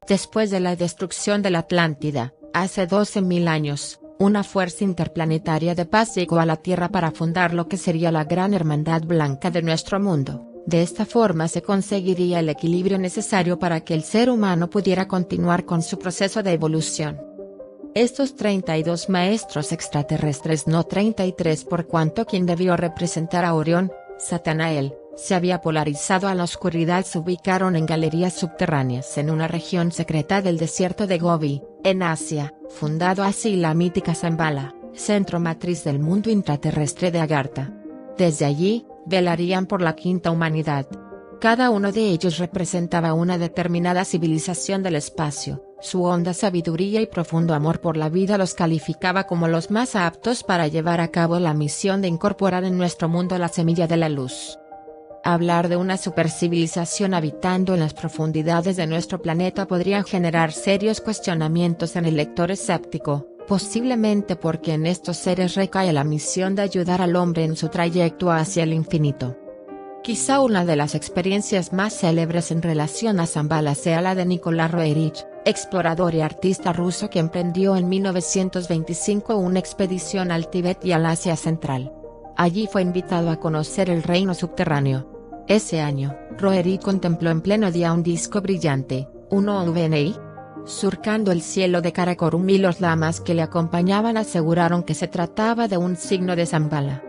Después de la destrucción de la Atlántida, hace 12.000 años, una fuerza interplanetaria de paz llegó a la Tierra para fundar lo que sería la Gran Hermandad Blanca de nuestro mundo. De esta forma se conseguiría el equilibrio necesario para que el ser humano pudiera continuar con su proceso de evolución. Estos 32 maestros extraterrestres, no 33 por cuanto quien debió representar a Orión, Satanael, se había polarizado a la oscuridad, se ubicaron en galerías subterráneas en una región secreta del desierto de Gobi, en Asia, fundado así la mítica Shambhala, centro matriz del mundo intraterrestre de Agartha. Desde allí, velarían por la quinta humanidad. Cada uno de ellos representaba una determinada civilización del espacio. Su honda sabiduría y profundo amor por la vida los calificaba como los más aptos para llevar a cabo la misión de incorporar en nuestro mundo la semilla de la luz. Hablar de una supercivilización habitando en las profundidades de nuestro planeta podría generar serios cuestionamientos en el lector escéptico, posiblemente porque en estos seres recae la misión de ayudar al hombre en su trayecto hacia el infinito. Quizá una de las experiencias más célebres en relación a Shambhala sea la de Nikolai Roerich, explorador y artista ruso que emprendió en 1925 una expedición al Tíbet y al Asia Central. Allí fue invitado a conocer el reino subterráneo. Ese año, Roerich contempló en pleno día un disco brillante, un OVNI, surcando el cielo de Karakorum, y los lamas que le acompañaban aseguraron que se trataba de un signo de Shambhala.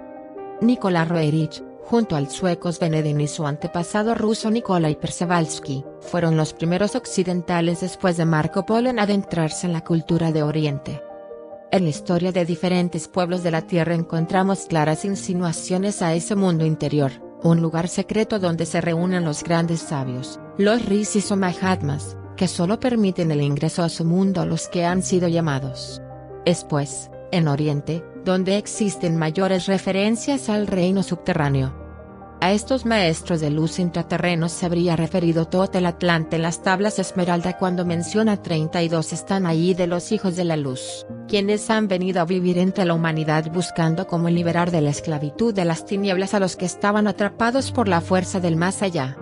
Nikolai Roerich, junto al sueco Svenedin y su antepasado ruso Nikolai Przewalski, fueron los primeros occidentales después de Marco Polo en adentrarse en la cultura de Oriente. En la historia de diferentes pueblos de la Tierra encontramos claras insinuaciones a ese mundo interior, un lugar secreto donde se reúnen los grandes sabios, los rishis o mahatmas, que solo permiten el ingreso a su mundo a los que han sido llamados. Es pues, en Oriente, donde existen mayores referencias al reino subterráneo. A estos maestros de luz intraterrenos se habría referido Totel Atlante en las tablas Esmeralda cuando menciona 32 están ahí de los hijos de la luz, quienes han venido a vivir entre la humanidad buscando cómo liberar de la esclavitud de las tinieblas a los que estaban atrapados por la fuerza del más allá.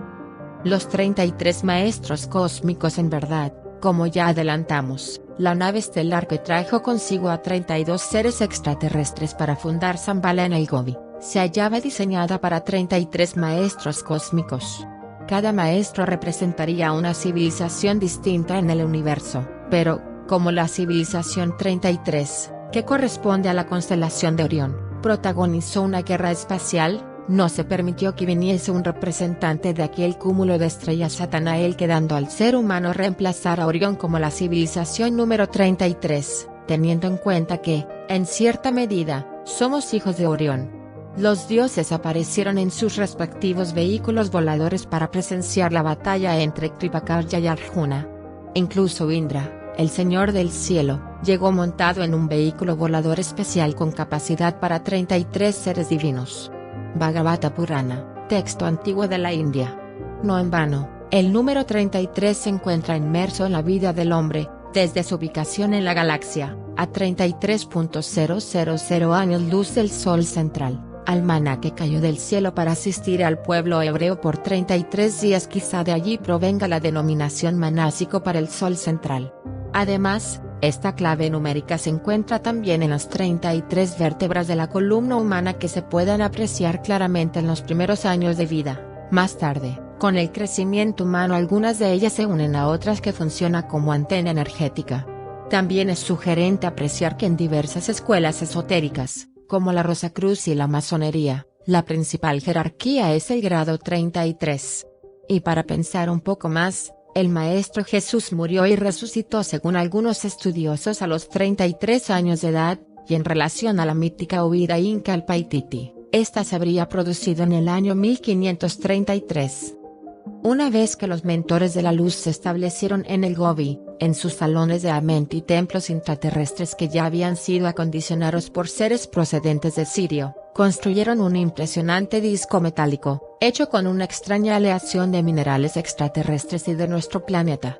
Los 33 maestros cósmicos, en verdad, como ya adelantamos, la nave estelar que trajo consigo a 32 seres extraterrestres para fundar Shambhala en el Gobi, se hallaba diseñada para 33 maestros cósmicos. Cada maestro representaría una civilización distinta en el universo, pero, como la civilización 33, que corresponde a la constelación de Orión, protagonizó una guerra espacial, no se permitió que viniese un representante de aquel cúmulo de estrellas Satanael, quedando al ser humano reemplazar a Orión como la civilización número 33, teniendo en cuenta que, en cierta medida, somos hijos de Orión. Los dioses aparecieron en sus respectivos vehículos voladores para presenciar la batalla entre Kripakarya y Arjuna. Incluso Indra, el señor del cielo, llegó montado en un vehículo volador especial con capacidad para 33 seres divinos. Bhagavata Purana, texto antiguo de la India. No en vano, el número 33 se encuentra inmerso en la vida del hombre, desde su ubicación en la galaxia, a 33.000 años luz del Sol central. Al maná que cayó del cielo para asistir al pueblo hebreo por 33 días, quizá de allí provenga la denominación manásico para el Sol central. Además, esta clave numérica se encuentra también en las 33 vértebras de la columna humana que se pueden apreciar claramente en los primeros años de vida. Más tarde, con el crecimiento humano, algunas de ellas se unen a otras que funcionan como antena energética. También es sugerente apreciar que en diversas escuelas esotéricas, como la Rosacruz y la masonería, la principal jerarquía es el grado 33. Y para pensar un poco más, el Maestro Jesús murió y resucitó según algunos estudiosos a los 33 años de edad, y en relación a la mítica huida inca al Paititi, esta se habría producido en el año 1533. Una vez que los mentores de la luz se establecieron en el Gobi, en sus salones de Amenti y templos intraterrestres que ya habían sido acondicionados por seres procedentes de Sirio, construyeron un impresionante disco metálico, hecho con una extraña aleación de minerales extraterrestres y de nuestro planeta.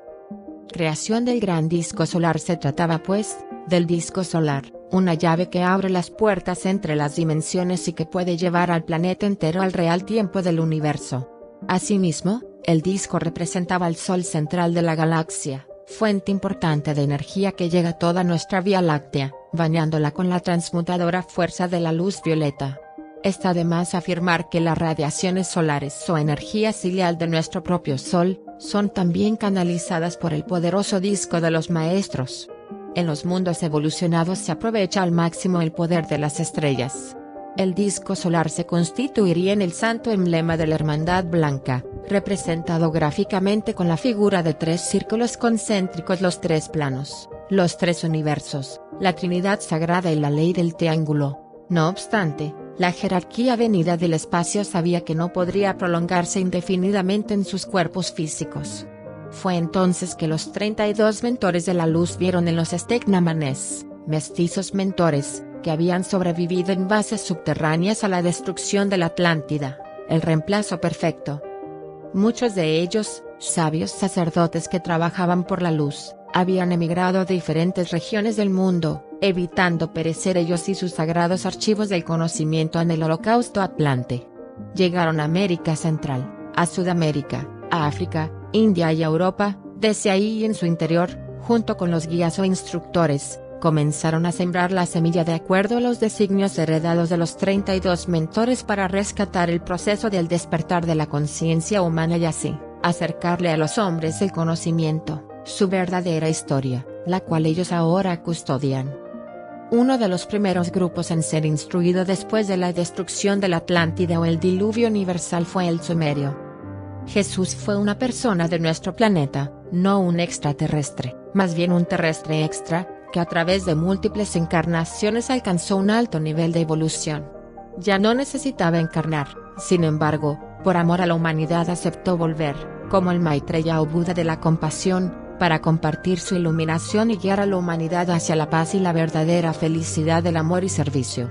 Creación del gran disco solar. Se trataba pues, del disco solar, una llave que abre las puertas entre las dimensiones y que puede llevar al planeta entero al real tiempo del universo. Asimismo, el disco representaba el Sol central de la galaxia, fuente importante de energía que llega a toda nuestra Vía Láctea, bañándola con la transmutadora fuerza de la luz violeta. Está de más afirmar que las radiaciones solares o energía cilial de nuestro propio Sol, son también canalizadas por el poderoso disco de los maestros. En los mundos evolucionados se aprovecha al máximo el poder de las estrellas. El disco solar se constituiría en el santo emblema de la Hermandad Blanca, representado gráficamente con la figura de 3 círculos concéntricos, los 3 planos, los 3 universos, la Trinidad Sagrada y la ley del triángulo. No obstante, la jerarquía venida del espacio sabía que no podría prolongarse indefinidamente en sus cuerpos físicos. Fue entonces que los 32 mentores de la luz vieron en los Stegnanes, mestizos mentores, que habían sobrevivido en bases subterráneas a la destrucción de la Atlántida, el reemplazo perfecto. Muchos de ellos, sabios sacerdotes que trabajaban por la luz, habían emigrado a diferentes regiones del mundo, evitando perecer ellos y sus sagrados archivos del conocimiento en el Holocausto Atlante. Llegaron a América Central, a Sudamérica, a África, India y a Europa. Desde ahí y en su interior, junto con los guías o instructores, comenzaron a sembrar la semilla de acuerdo a los designios heredados de los 32 mentores para rescatar el proceso del despertar de la conciencia humana y así, acercarle a los hombres el conocimiento, su verdadera historia, la cual ellos ahora custodian. Uno de los primeros grupos en ser instruido después de la destrucción de la Atlántida o el diluvio universal fue el sumerio. Jesús fue una persona de nuestro planeta, no un extraterrestre, más bien un terrestre extra, que a través de múltiples encarnaciones alcanzó un alto nivel de evolución. Ya no necesitaba encarnar, sin embargo, por amor a la humanidad aceptó volver, como el Maitreya o Buda de la compasión, para compartir su iluminación y guiar a la humanidad hacia la paz y la verdadera felicidad del amor y servicio.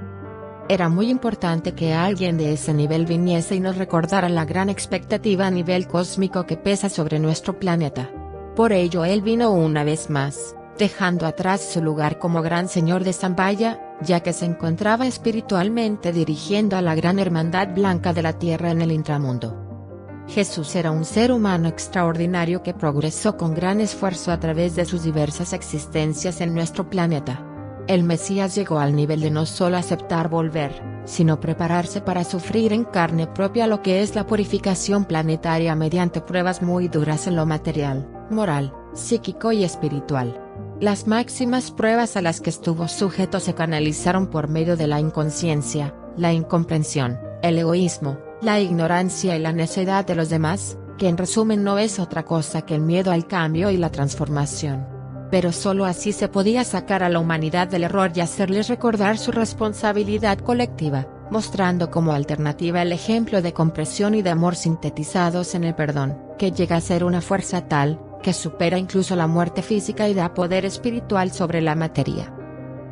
Era muy importante que alguien de ese nivel viniese y nos recordara la gran expectativa a nivel cósmico que pesa sobre nuestro planeta. Por ello él vino una vez más, dejando atrás su lugar como Gran Señor de Zambaya, ya que se encontraba espiritualmente dirigiendo a la Gran Hermandad Blanca de la Tierra en el intramundo. Jesús era un ser humano extraordinario que progresó con gran esfuerzo a través de sus diversas existencias en nuestro planeta. El Mesías llegó al nivel de no solo aceptar volver, sino prepararse para sufrir en carne propia lo que es la purificación planetaria mediante pruebas muy duras en lo material, moral, psíquico y espiritual. Las máximas pruebas a las que estuvo sujeto se canalizaron por medio de la inconsciencia, la incomprensión, el egoísmo, la ignorancia y la necedad de los demás, que en resumen no es otra cosa que el miedo al cambio y la transformación. Pero solo así se podía sacar a la humanidad del error y hacerles recordar su responsabilidad colectiva, mostrando como alternativa el ejemplo de comprensión y de amor sintetizados en el perdón, que llega a ser una fuerza tal, que supera incluso la muerte física y da poder espiritual sobre la materia.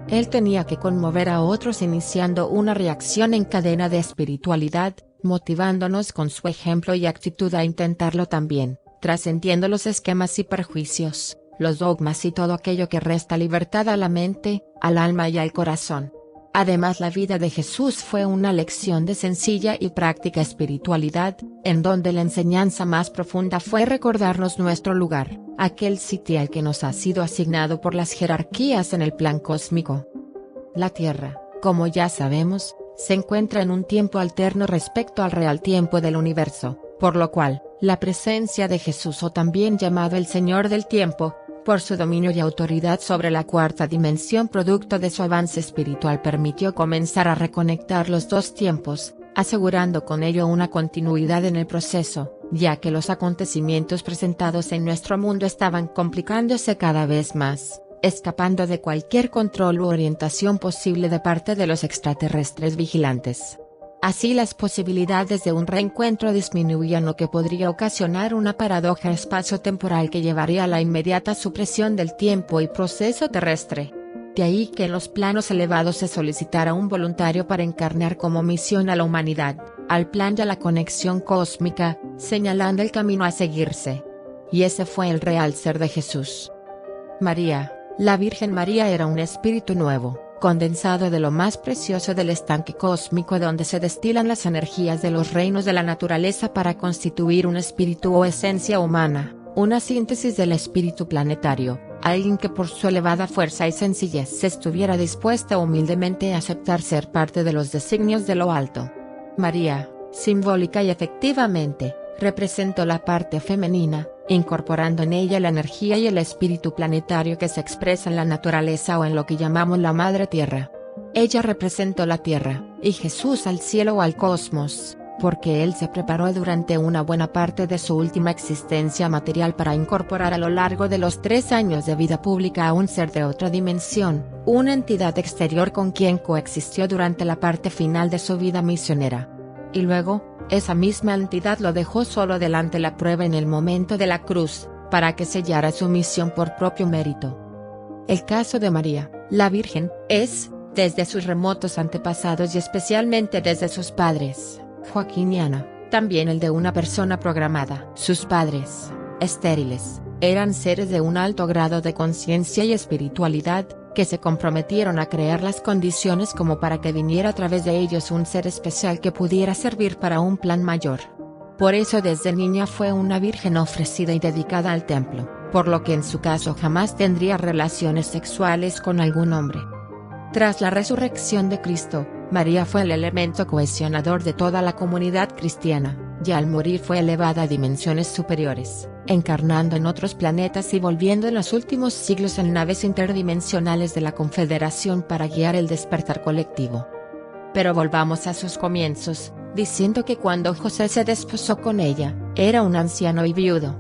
Él tenía que conmover a otros iniciando una reacción en cadena de espiritualidad, motivándonos con su ejemplo y actitud a intentarlo también, trascendiendo los esquemas y prejuicios, los dogmas y todo aquello que resta libertad a la mente, al alma y al corazón. Además, la vida de Jesús fue una lección de sencilla y práctica espiritualidad, en donde la enseñanza más profunda fue recordarnos nuestro lugar, aquel sitio al que nos ha sido asignado por las jerarquías en el plan cósmico. La Tierra, como ya sabemos, se encuentra en un tiempo alterno respecto al real tiempo del universo, por lo cual, la presencia de Jesús, o también llamado el Señor del Tiempo, por su dominio y autoridad sobre la cuarta dimensión producto de su avance espiritual, permitió comenzar a reconectar los dos tiempos, asegurando con ello una continuidad en el proceso, ya que los acontecimientos presentados en nuestro mundo estaban complicándose cada vez más, escapando de cualquier control u orientación posible de parte de los extraterrestres vigilantes. Así las posibilidades de un reencuentro disminuían, lo que podría ocasionar una paradoja espacio-temporal que llevaría a la inmediata supresión del tiempo y proceso terrestre. De ahí que en los planos elevados se solicitara un voluntario para encarnar como misión a la humanidad, al plan y a la conexión cósmica, señalando el camino a seguirse. Y ese fue el real ser de Jesús. María, la Virgen María, era un espíritu nuevo, condensado de lo más precioso del estanque cósmico donde se destilan las energías de los reinos de la naturaleza para constituir un espíritu o esencia humana, una síntesis del espíritu planetario, alguien que por su elevada fuerza y sencillez estuviera dispuesta humildemente a aceptar ser parte de los designios de lo alto. María, simbólica y efectivamente, representó la parte femenina, incorporando en ella la energía y el espíritu planetario que se expresa en la naturaleza o en lo que llamamos la Madre Tierra. Ella representó la Tierra, y Jesús al cielo o al cosmos, porque él se preparó durante una buena parte de su última existencia material para incorporar a lo largo de los 3 años de vida pública a un ser de otra dimensión, una entidad exterior con quien coexistió durante la parte final de su vida misionera. Y luego, esa misma entidad lo dejó solo delante la prueba en el momento de la cruz, para que sellara su misión por propio mérito. El caso de María, la Virgen, es, desde sus remotos antepasados y especialmente desde sus padres, Joaquín y Ana, también el de una persona programada. Sus padres, estériles, eran seres de un alto grado de conciencia y espiritualidad, que se comprometieron a crear las condiciones como para que viniera a través de ellos un ser especial que pudiera servir para un plan mayor. Por eso desde niña fue una virgen ofrecida y dedicada al templo, por lo que en su caso jamás tendría relaciones sexuales con algún hombre. Tras la resurrección de Cristo, María fue el elemento cohesionador de toda la comunidad cristiana, y al morir fue elevada a dimensiones superiores, encarnando en otros planetas y volviendo en los últimos siglos en naves interdimensionales de la Confederación para guiar el despertar colectivo. Pero volvamos a sus comienzos, diciendo que cuando José se desposó con ella, era un anciano y viudo.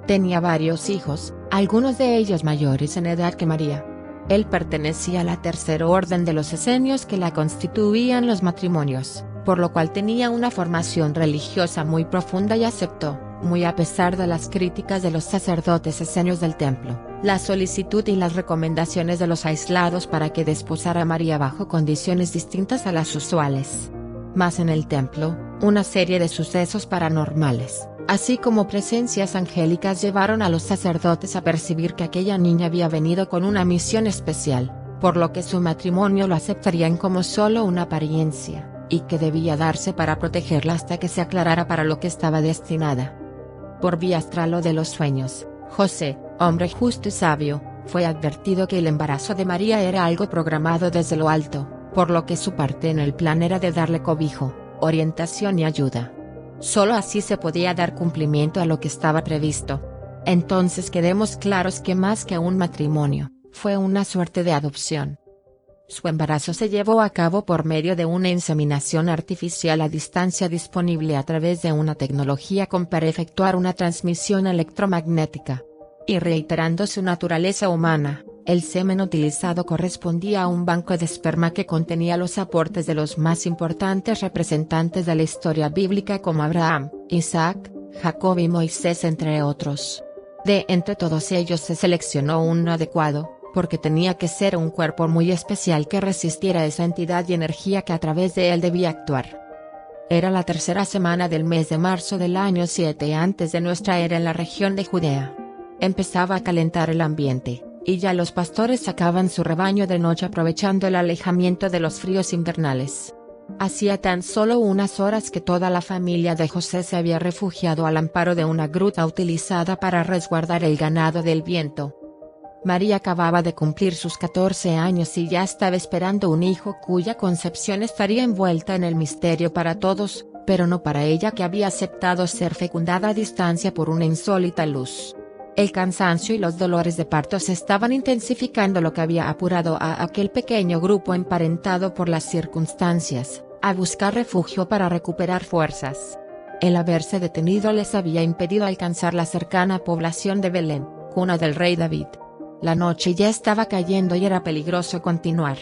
Tenía varios hijos, algunos de ellos mayores en edad que María. Él pertenecía a la tercera orden de los esenios que la constituían los matrimonios, por lo cual tenía una formación religiosa muy profunda y aceptó, muy a pesar de las críticas de los sacerdotes esenios del templo, la solicitud y las recomendaciones de los aislados para que desposara a María bajo condiciones distintas a las usuales. Mas en el templo, una serie de sucesos paranormales, así como presencias angélicas llevaron a los sacerdotes a percibir que aquella niña había venido con una misión especial, por lo que su matrimonio lo aceptarían como solo una apariencia, y que debía darse para protegerla hasta que se aclarara para lo que estaba destinada. Por vía astral o de los sueños, José, hombre justo y sabio, fue advertido que el embarazo de María era algo programado desde lo alto, por lo que su parte en el plan era de darle cobijo, orientación y ayuda. Solo así se podía dar cumplimiento a lo que estaba previsto. Entonces quedemos claros que más que un matrimonio, fue una suerte de adopción. Su embarazo se llevó a cabo por medio de una inseminación artificial a distancia disponible a través de una tecnología para efectuar una transmisión electromagnética. Y reiterando su naturaleza humana, el semen utilizado correspondía a un banco de esperma que contenía los aportes de los más importantes representantes de la historia bíblica como Abraham, Isaac, Jacob y Moisés entre otros. De entre todos ellos se seleccionó uno adecuado, porque tenía que ser un cuerpo muy especial que resistiera esa entidad y energía que a través de él debía actuar. Era la tercera semana del mes de marzo del año 7 antes de nuestra era en la región de Judea. Empezaba a calentar el ambiente, y ya los pastores sacaban su rebaño de noche aprovechando el alejamiento de los fríos invernales. Hacía tan solo unas horas que toda la familia de José se había refugiado al amparo de una gruta utilizada para resguardar el ganado del viento. María acababa de cumplir sus 14 años y ya estaba esperando un hijo cuya concepción estaría envuelta en el misterio para todos, pero no para ella que había aceptado ser fecundada a distancia por una insólita luz. El cansancio y los dolores de parto se estaban intensificando, lo que había apurado a aquel pequeño grupo emparentado por las circunstancias, a buscar refugio para recuperar fuerzas. El haberse detenido les había impedido alcanzar la cercana población de Belén, cuna del rey David. La noche ya estaba cayendo y era peligroso continuar.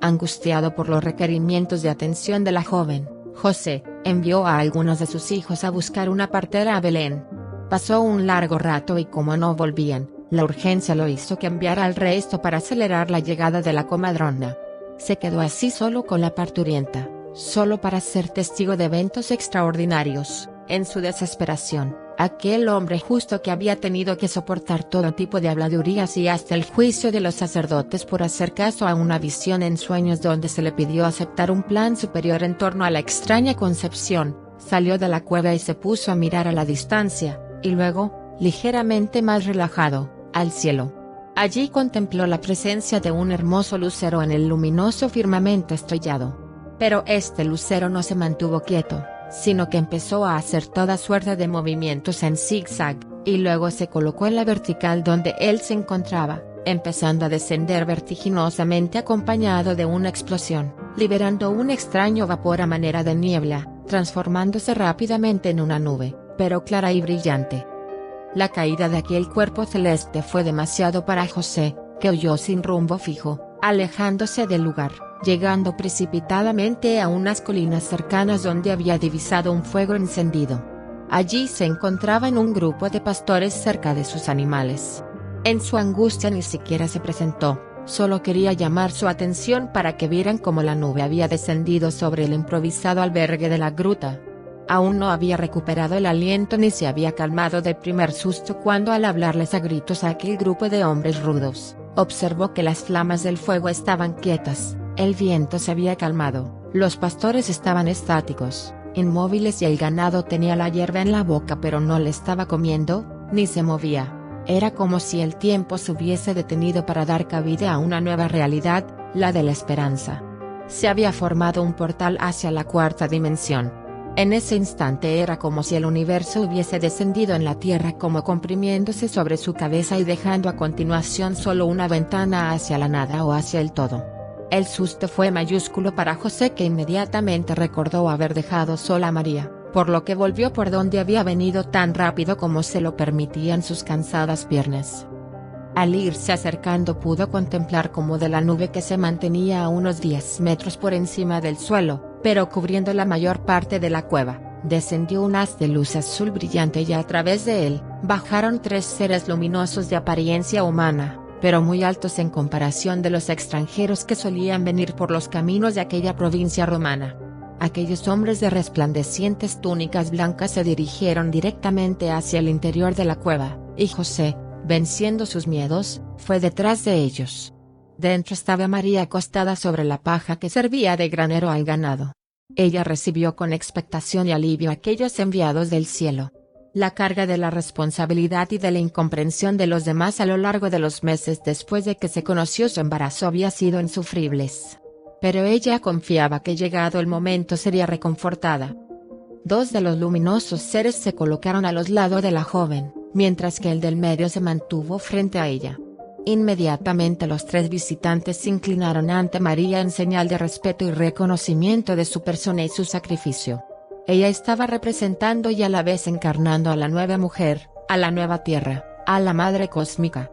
Angustiado por los requerimientos de atención de la joven, José envió a algunos de sus hijos a buscar una partera a Belén. Pasó un largo rato y como no volvían, la urgencia lo hizo que enviara al resto para acelerar la llegada de la comadrona. Se quedó así solo con la parturienta, solo para ser testigo de eventos extraordinarios. En su desesperación, aquel hombre justo que había tenido que soportar todo tipo de habladurías y hasta el juicio de los sacerdotes por hacer caso a una visión en sueños donde se le pidió aceptar un plan superior en torno a la extraña concepción, salió de la cueva y se puso a mirar a la distancia, y luego, ligeramente más relajado, al cielo. Allí contempló la presencia de un hermoso lucero en el luminoso firmamento estrellado. Pero este lucero no se mantuvo quieto, sino que empezó a hacer toda suerte de movimientos en zigzag, y luego se colocó en la vertical donde él se encontraba, empezando a descender vertiginosamente acompañado de una explosión, liberando un extraño vapor a manera de niebla, transformándose rápidamente en una nube, pero clara y brillante. La caída de aquel cuerpo celeste fue demasiado para José, que huyó sin rumbo fijo, alejándose del lugar, llegando precipitadamente a unas colinas cercanas donde había divisado un fuego encendido. Allí se encontraban un grupo de pastores cerca de sus animales. En su angustia ni siquiera se presentó, solo quería llamar su atención para que vieran cómo la nube había descendido sobre el improvisado albergue de la gruta. Aún no había recuperado el aliento ni se había calmado del primer susto cuando, al hablarles a gritos a aquel grupo de hombres rudos, observó que las flamas del fuego estaban quietas, el viento se había calmado, los pastores estaban estáticos, inmóviles, y el ganado tenía la hierba en la boca pero no le estaba comiendo, ni se movía. Era como si el tiempo se hubiese detenido para dar cabida a una nueva realidad, la de la esperanza. Se había formado un portal hacia la cuarta dimensión. En ese instante era como si el universo hubiese descendido en la tierra, como comprimiéndose sobre su cabeza y dejando a continuación solo una ventana hacia la nada o hacia el todo. El susto fue mayúsculo para José, que inmediatamente recordó haber dejado sola a María, por lo que volvió por donde había venido tan rápido como se lo permitían sus cansadas piernas. Al irse acercando pudo contemplar cómo de la nube, que se mantenía a unos 10 metros por encima del suelo, pero cubriendo la mayor parte de la cueva, descendió un haz de luz azul brillante y a través de él, bajaron 3 seres luminosos de apariencia humana, pero muy altos en comparación de los extranjeros que solían venir por los caminos de aquella provincia romana. Aquellos hombres de resplandecientes túnicas blancas se dirigieron directamente hacia el interior de la cueva, y José, venciendo sus miedos, fue detrás de ellos. Dentro estaba María acostada sobre la paja que servía de granero al ganado. Ella recibió con expectación y alivio aquellos enviados del cielo. La carga de la responsabilidad y de la incomprensión de los demás a lo largo de los meses después de que se conoció su embarazo había sido insufribles. Pero ella confiaba que llegado el momento sería reconfortada. 2 de los luminosos seres se colocaron a los lados de la joven, mientras que el del medio se mantuvo frente a ella. Inmediatamente los 3 visitantes se inclinaron ante María en señal de respeto y reconocimiento de su persona y su sacrificio. Ella estaba representando y a la vez encarnando a la nueva mujer, a la nueva tierra, a la Madre Cósmica.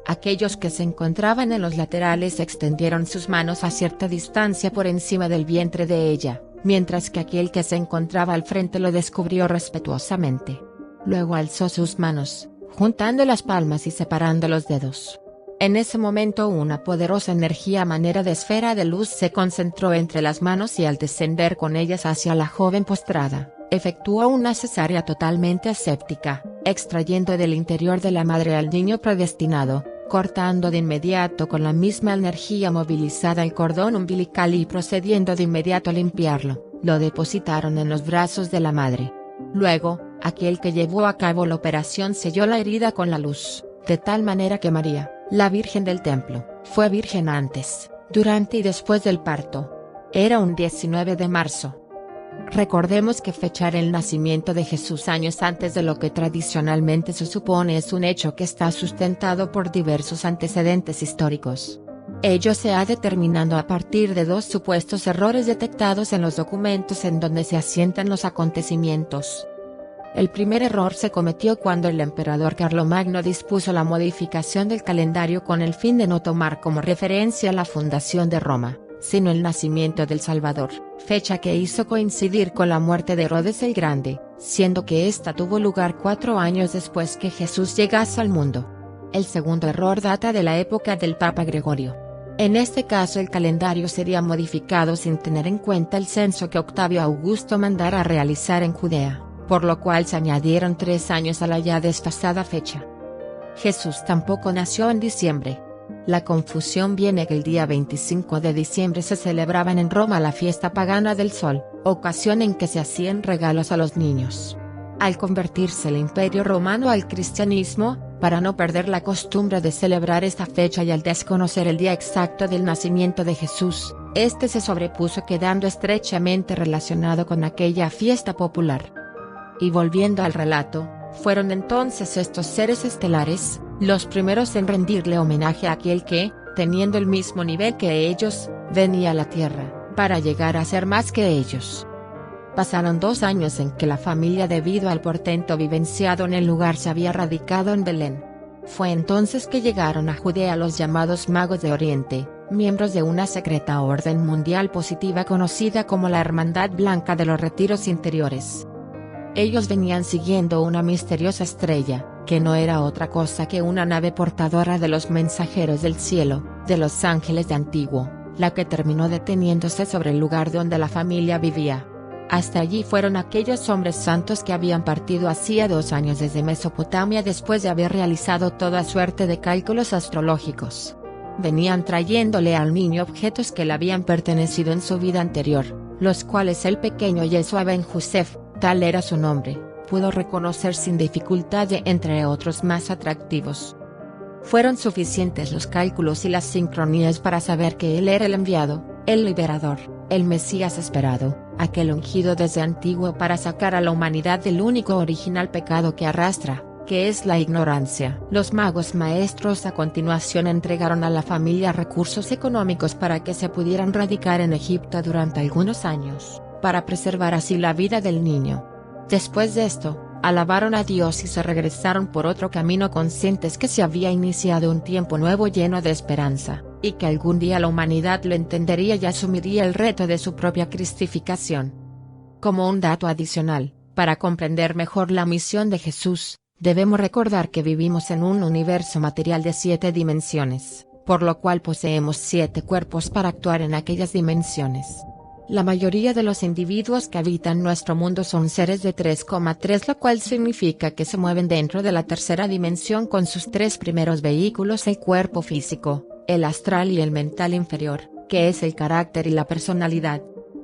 Aquellos que se encontraban en los laterales extendieron sus manos a cierta distancia por encima del vientre de ella, mientras que aquel que se encontraba al frente lo descubrió respetuosamente. Luego alzó sus manos, juntando las palmas y separando los dedos. En ese momento una poderosa energía a manera de esfera de luz se concentró entre las manos y al descender con ellas hacia la joven postrada, efectuó una cesárea totalmente aséptica, extrayendo del interior de la madre al niño predestinado, cortando de inmediato con la misma energía movilizada el cordón umbilical y procediendo de inmediato a limpiarlo, lo depositaron en los brazos de la madre. Luego, aquel que llevó a cabo la operación selló la herida con la luz, de tal manera que María, la Virgen del Templo, fue virgen antes, durante y después del parto. Era un 19 de marzo. Recordemos que fechar el nacimiento de Jesús años antes de lo que tradicionalmente se supone es un hecho que está sustentado por diversos antecedentes históricos. Ello se ha determinado a partir de 2 supuestos errores detectados en los documentos en donde se asientan los acontecimientos. El primer error se cometió cuando el emperador Carlomagno dispuso la modificación del calendario con el fin de no tomar como referencia la fundación de Roma, sino el nacimiento del Salvador, fecha que hizo coincidir con la muerte de Herodes el Grande, siendo que ésta tuvo lugar 4 años después que Jesús llegase al mundo. El segundo error data de la época del Papa Gregorio. En este caso el calendario sería modificado sin tener en cuenta el censo que Octavio Augusto mandara a realizar en Judea, por lo cual se añadieron 3 años a la ya desfasada fecha. Jesús tampoco nació en diciembre. La confusión viene que el día 25 de diciembre se celebraba en Roma la fiesta pagana del Sol, ocasión en que se hacían regalos a los niños. Al convertirse el Imperio Romano al cristianismo, para no perder la costumbre de celebrar esta fecha y al desconocer el día exacto del nacimiento de Jesús, este se sobrepuso quedando estrechamente relacionado con aquella fiesta popular. Y volviendo al relato, fueron entonces estos seres estelares, los primeros en rendirle homenaje a aquel que, teniendo el mismo nivel que ellos, venía a la tierra, para llegar a ser más que ellos. Pasaron 2 años en que la familia, debido al portento vivenciado en el lugar, se había radicado en Belén. Fue entonces que llegaron a Judea los llamados Magos de Oriente, miembros de una secreta orden mundial positiva conocida como la Hermandad Blanca de los Retiros Interiores. Ellos venían siguiendo una misteriosa estrella, que no era otra cosa que una nave portadora de los mensajeros del cielo, de los ángeles de antiguo, la que terminó deteniéndose sobre el lugar donde la familia vivía. Hasta allí fueron aquellos hombres santos que habían partido hacía 2 años desde Mesopotamia después de haber realizado toda suerte de cálculos astrológicos. Venían trayéndole al niño objetos que le habían pertenecido en su vida anterior, los cuales el pequeño Yeshua ben Yosef, tal era su nombre, pudo reconocer sin dificultad entre otros más atractivos. Fueron suficientes los cálculos y las sincronías para saber que él era el enviado, el liberador, el Mesías esperado, aquel ungido desde antiguo para sacar a la humanidad del único original pecado que arrastra, que es la ignorancia. Los magos maestros a continuación entregaron a la familia recursos económicos para que se pudieran radicar en Egipto durante algunos años, para preservar así la vida del niño. Después de esto, alabaron a Dios y se regresaron por otro camino conscientes que se había iniciado un tiempo nuevo lleno de esperanza, y que algún día la humanidad lo entendería y asumiría el reto de su propia cristificación. Como un dato adicional, para comprender mejor la misión de Jesús, debemos recordar que vivimos en un universo material de 7 dimensiones, por lo cual poseemos 7 cuerpos para actuar en aquellas dimensiones. La mayoría de los individuos que habitan nuestro mundo son seres de 3,3, lo cual significa que se mueven dentro de la tercera dimensión con sus 3 primeros vehículos: el cuerpo físico, el astral y el mental inferior, que es el carácter y la personalidad.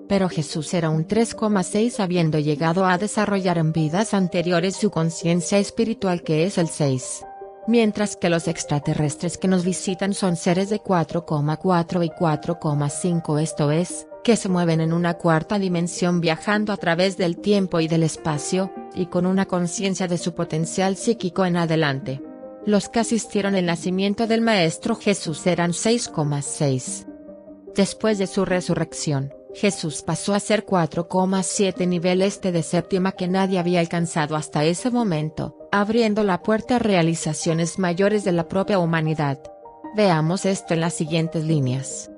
Pero Jesús era un 3,6 habiendo llegado a desarrollar en vidas anteriores su conciencia espiritual, que es el 6. Mientras que los extraterrestres que nos visitan son seres de 4,4 y 4,5, esto es, que se mueven en una cuarta dimensión viajando a través del tiempo y del espacio, y con una conciencia de su potencial psíquico en adelante. Los que asistieron al nacimiento del Maestro Jesús eran 6,6. Después de su resurrección, Jesús pasó a ser 4,7 nivel de séptima que nadie había alcanzado hasta ese momento, abriendo la puerta a realizaciones mayores de la propia humanidad. Veamos esto en las siguientes líneas.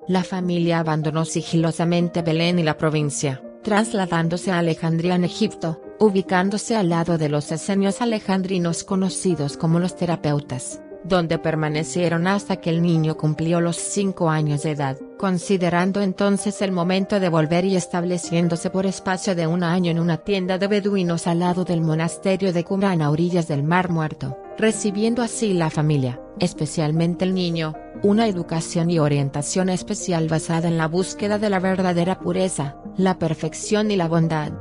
La familia abandonó sigilosamente Belén y la provincia, trasladándose a Alejandría en Egipto, ubicándose al lado de los esenios alejandrinos conocidos como los terapeutas, donde permanecieron hasta que el niño cumplió los 5 años de edad, considerando entonces el momento de volver y estableciéndose por espacio de 1 año en una tienda de beduinos al lado del monasterio de Qumrán a orillas del Mar Muerto, recibiendo así la familia, especialmente el niño, una educación y orientación especial basada en la búsqueda de la verdadera pureza, la perfección y la bondad.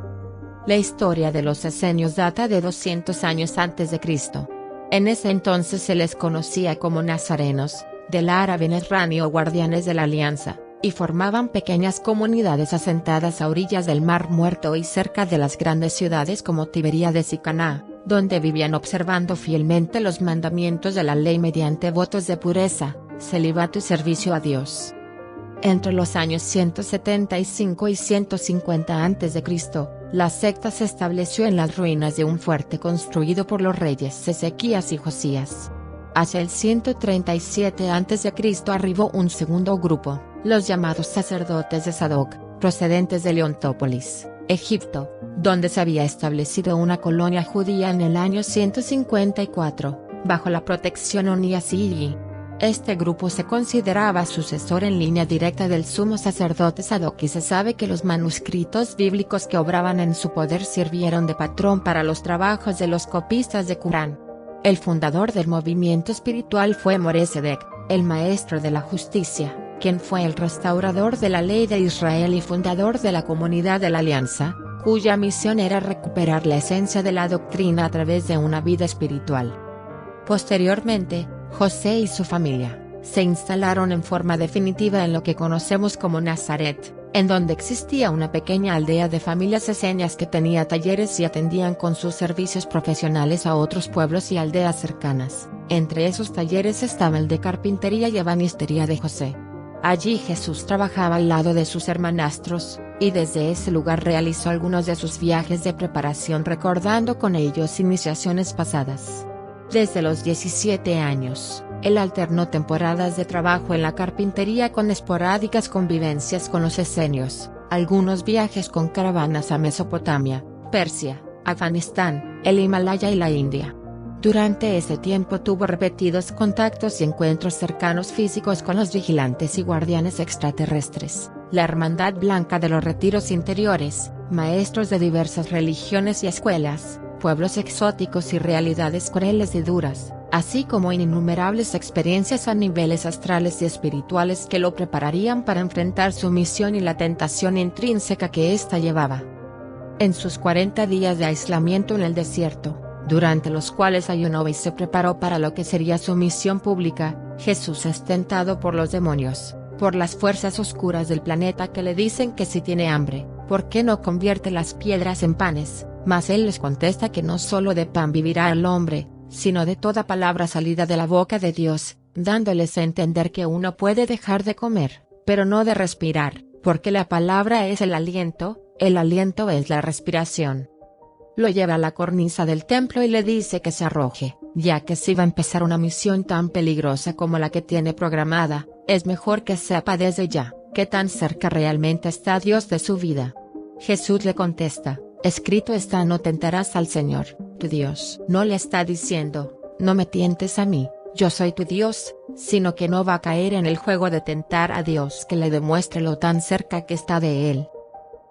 La historia de los esenios data de 200 años antes de Cristo. En ese entonces se les conocía como nazarenos, del árabe Nezrani o guardianes de la alianza, y formaban pequeñas comunidades asentadas a orillas del Mar Muerto y cerca de las grandes ciudades como Tiberíades y Caná, donde vivían observando fielmente los mandamientos de la ley mediante votos de pureza, celibato y servicio a Dios. Entre los años 175 y 150 a.C., la secta se estableció en las ruinas de un fuerte construido por los reyes Ezequías y Josías. Hacia el 137 a.C. arribó un segundo grupo, los llamados sacerdotes de Sadoc, procedentes de Leontópolis, Egipto, donde se había establecido una colonia judía en el año 154, bajo la protección Oniasii. Este grupo se consideraba sucesor en línea directa del sumo sacerdote Sadoc y se sabe que los manuscritos bíblicos que obraban en su poder sirvieron de patrón para los trabajos de los copistas de Qumrán. El fundador del movimiento espiritual fue Moresedec, el maestro de la justicia, quien fue el restaurador de la ley de Israel y fundador de la comunidad de la Alianza, cuya misión era recuperar la esencia de la doctrina a través de una vida espiritual. Posteriormente, José y su familia se instalaron en forma definitiva en lo que conocemos como Nazaret, en donde existía una pequeña aldea de familias esenias que tenía talleres y atendían con sus servicios profesionales a otros pueblos y aldeas cercanas. Entre esos talleres estaba el de carpintería y ebanistería de José. Allí Jesús trabajaba al lado de sus hermanastros, y desde ese lugar realizó algunos de sus viajes de preparación recordando con ellos iniciaciones pasadas. Desde los 17 años, él alternó temporadas de trabajo en la carpintería con esporádicas convivencias con los esenios, algunos viajes con caravanas a Mesopotamia, Persia, Afganistán, el Himalaya y la India. Durante ese tiempo tuvo repetidos contactos y encuentros cercanos físicos con los vigilantes y guardianes extraterrestres, la Hermandad Blanca de los Retiros Interiores, maestros de diversas religiones y escuelas, pueblos exóticos y realidades crueles y duras, así como innumerables experiencias a niveles astrales y espirituales que lo prepararían para enfrentar su misión y la tentación intrínseca que ésta llevaba. En sus 40 días de aislamiento en el desierto, durante los cuales ayunó y se preparó para lo que sería su misión pública, Jesús es tentado por los demonios, por las fuerzas oscuras del planeta que le dicen que si tiene hambre, ¿por qué no convierte las piedras en panes? Mas él les contesta que no solo de pan vivirá el hombre, sino de toda palabra salida de la boca de Dios, dándoles a entender que uno puede dejar de comer, pero no de respirar, porque la palabra es el aliento es la respiración. Lo lleva a la cornisa del templo y le dice que se arroje, ya que si va a empezar una misión tan peligrosa como la que tiene programada, es mejor que sepa desde ya, qué tan cerca realmente está Dios de su vida. Jesús le contesta, escrito está: no tentarás al Señor, tu Dios. No le está diciendo, no me tientes a mí, yo soy tu Dios, sino que no va a caer en el juego de tentar a Dios que le demuestre lo tan cerca que está de él.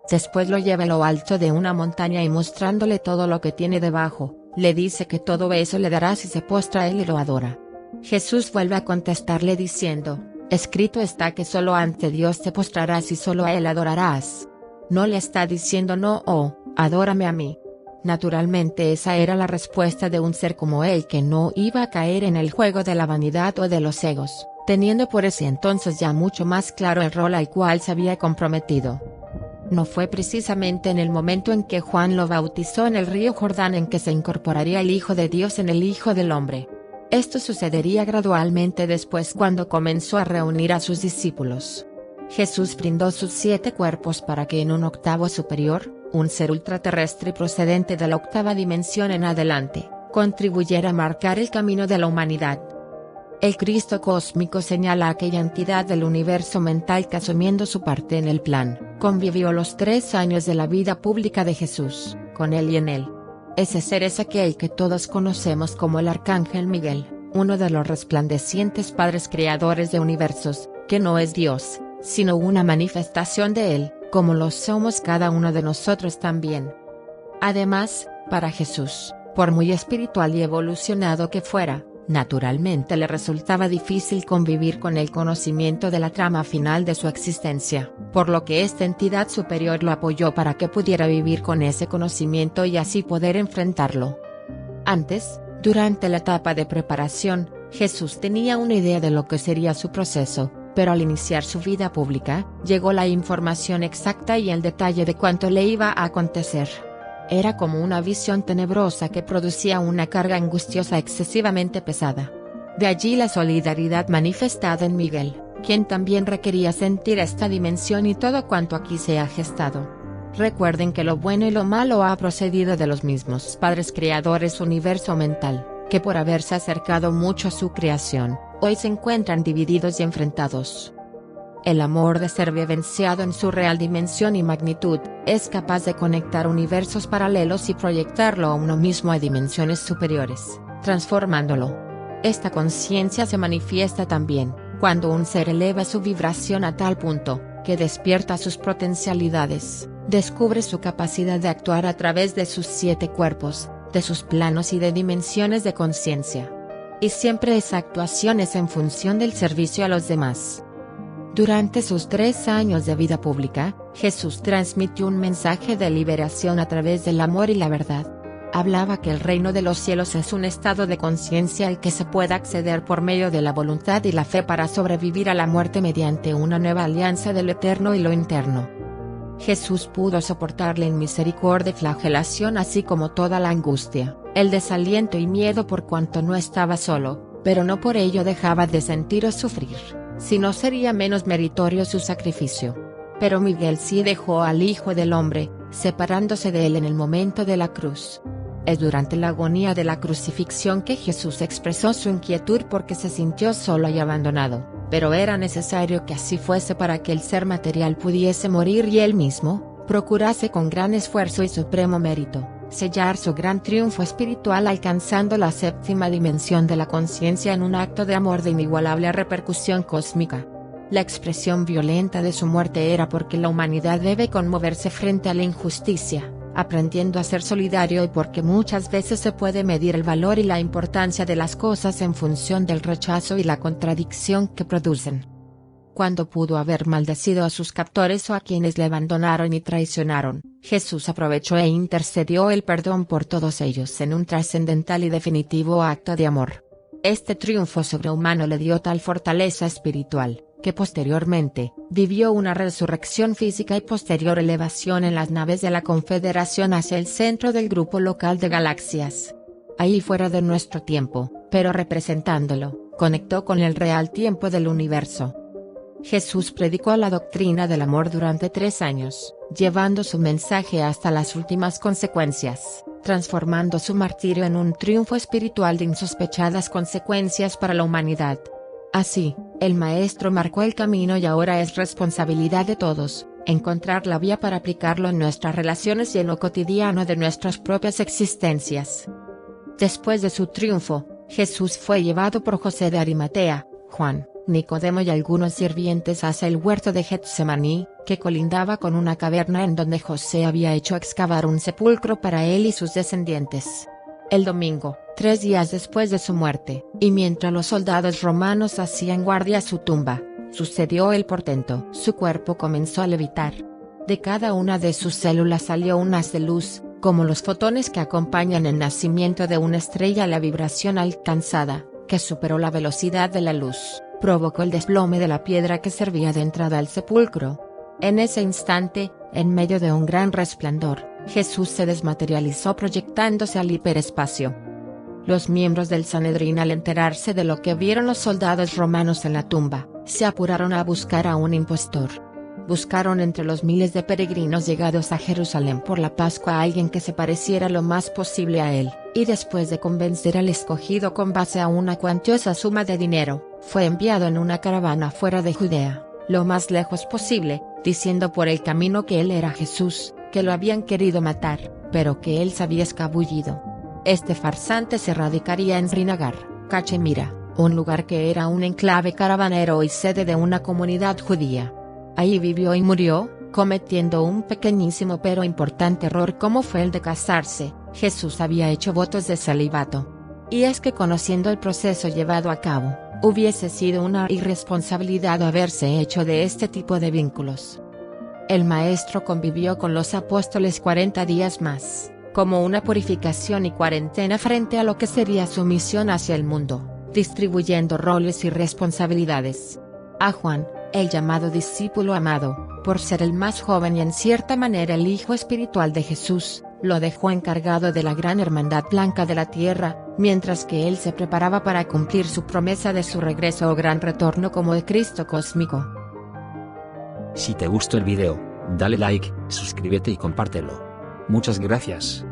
Después lo lleva a lo alto de una montaña y mostrándole todo lo que tiene debajo, le dice que todo eso le dará si se postra a él y lo adora. Jesús vuelve a contestarle diciendo, escrito está que solo ante Dios te postrarás y solo a él adorarás. No le está diciendo no adórame a mí. Naturalmente esa era la respuesta de un ser como él que no iba a caer en el juego de la vanidad o de los egos, teniendo por ese entonces ya mucho más claro el rol al cual se había comprometido. No fue precisamente en el momento en que Juan lo bautizó en el río Jordán en que se incorporaría el Hijo de Dios en el Hijo del Hombre. Esto sucedería gradualmente después cuando comenzó a reunir a sus discípulos. Jesús brindó sus 7 cuerpos para que en un octavo superior, un ser ultraterrestre procedente de la octava dimensión en adelante, contribuyera a marcar el camino de la humanidad. El Cristo cósmico señala a aquella entidad del universo mental que asumiendo su parte en el plan, convivió los 3 años de la vida pública de Jesús, con él y en él. Ese ser es aquel que todos conocemos como el Arcángel Miguel, uno de los resplandecientes padres creadores de universos, que no es Dios, sino una manifestación de él, como lo somos cada uno de nosotros también. Además, para Jesús, por muy espiritual y evolucionado que fuera, naturalmente le resultaba difícil convivir con el conocimiento de la trama final de su existencia, por lo que esta entidad superior lo apoyó para que pudiera vivir con ese conocimiento y así poder enfrentarlo. Antes, durante la etapa de preparación, Jesús tenía una idea de lo que sería su proceso, pero al iniciar su vida pública, llegó la información exacta y el detalle de cuánto le iba a acontecer. Era como una visión tenebrosa que producía una carga angustiosa excesivamente pesada. De allí la solidaridad manifestada en Miguel, quien también requería sentir esta dimensión y todo cuanto aquí se ha gestado. Recuerden que lo bueno y lo malo ha procedido de los mismos padres creadores universo mental, que por haberse acercado mucho a su creación, hoy se encuentran divididos y enfrentados. El amor de ser vivenciado en su real dimensión y magnitud, es capaz de conectar universos paralelos y proyectarlo a uno mismo a dimensiones superiores, transformándolo. Esta conciencia se manifiesta también, cuando un ser eleva su vibración a tal punto, que despierta sus potencialidades, descubre su capacidad de actuar a través de sus 7 cuerpos, de sus planos y de dimensiones de conciencia. Y siempre esa actuación es en función del servicio a los demás. Durante sus 3 años de vida pública, Jesús transmitió un mensaje de liberación a través del amor y la verdad. Hablaba que el reino de los cielos es un estado de conciencia al que se puede acceder por medio de la voluntad y la fe para sobrevivir a la muerte mediante una nueva alianza de lo eterno y lo interno. Jesús pudo soportar la inmisericordia y flagelación así como toda la angustia, el desaliento y miedo por cuanto no estaba solo, pero no por ello dejaba de sentir o sufrir, si no sería menos meritorio su sacrificio. Pero Miguel sí dejó al Hijo del Hombre, separándose de él en el momento de la cruz. Es durante la agonía de la crucifixión que Jesús expresó su inquietud porque se sintió solo y abandonado, pero era necesario que así fuese para que el ser material pudiese morir y él mismo, procurase con gran esfuerzo y supremo mérito, sellar su gran triunfo espiritual alcanzando la 7ª dimensión de la conciencia en un acto de amor de inigualable repercusión cósmica. La expresión violenta de su muerte era porque la humanidad debe conmoverse frente a la injusticia, aprendiendo a ser solidario y porque muchas veces se puede medir el valor y la importancia de las cosas en función del rechazo y la contradicción que producen. Cuando pudo haber maldecido a sus captores o a quienes le abandonaron y traicionaron, Jesús aprovechó e intercedió el perdón por todos ellos en un trascendental y definitivo acto de amor. Este triunfo sobrehumano le dio tal fortaleza espiritual, que posteriormente, vivió una resurrección física y posterior elevación en las naves de la Confederación hacia el centro del grupo local de galaxias. Ahí fuera de nuestro tiempo, pero representándolo, conectó con el real tiempo del universo. Jesús predicó la doctrina del amor durante 3 años, llevando su mensaje hasta las últimas consecuencias, transformando su martirio en un triunfo espiritual de insospechadas consecuencias para la humanidad. Así, el Maestro marcó el camino y ahora es responsabilidad de todos, encontrar la vía para aplicarlo en nuestras relaciones y en lo cotidiano de nuestras propias existencias. Después de su triunfo, Jesús fue llevado por José de Arimatea, Juan, Nicodemo y algunos sirvientes hacia el huerto de Getsemaní, que colindaba con una caverna en donde José había hecho excavar un sepulcro para él y sus descendientes. El domingo, 3 días después de su muerte, y mientras los soldados romanos hacían guardia a su tumba, sucedió el portento. Su cuerpo comenzó a levitar. De cada una de sus células salió un haz de luz, como los fotones que acompañan el nacimiento de una estrella. La vibración alcanzada, que superó la velocidad de la luz, provocó el desplome de la piedra que servía de entrada al sepulcro. En ese instante, en medio de un gran resplandor, Jesús se desmaterializó proyectándose al hiperespacio. Los miembros del Sanedrín, al enterarse de lo que vieron los soldados romanos en la tumba, se apuraron a buscar a un impostor. Buscaron entre los miles de peregrinos llegados a Jerusalén por la Pascua a alguien que se pareciera lo más posible a él, y después de convencer al escogido con base a una cuantiosa suma de dinero, fue enviado en una caravana fuera de Judea, lo más lejos posible, diciendo por el camino que él era Jesús, que lo habían querido matar, pero que él se había escabullido. Este farsante se radicaría en Srinagar, Cachemira, un lugar que era un enclave caravanero y sede de una comunidad judía. Ahí vivió y murió, cometiendo un pequeñísimo pero importante error como fue el de casarse. Jesús había hecho votos de celibato. Y es que conociendo el proceso llevado a cabo, hubiese sido una irresponsabilidad haberse hecho de este tipo de vínculos. El Maestro convivió con los apóstoles 40 días más, como una purificación y cuarentena frente a lo que sería su misión hacia el mundo, distribuyendo roles y responsabilidades. A Juan, el llamado discípulo amado, por ser el más joven y en cierta manera el hijo espiritual de Jesús, lo dejó encargado de la gran hermandad blanca de la tierra, mientras que él se preparaba para cumplir su promesa de su regreso o gran retorno como el Cristo cósmico. Si te gustó el video, dale like, suscríbete y compártelo. Muchas gracias.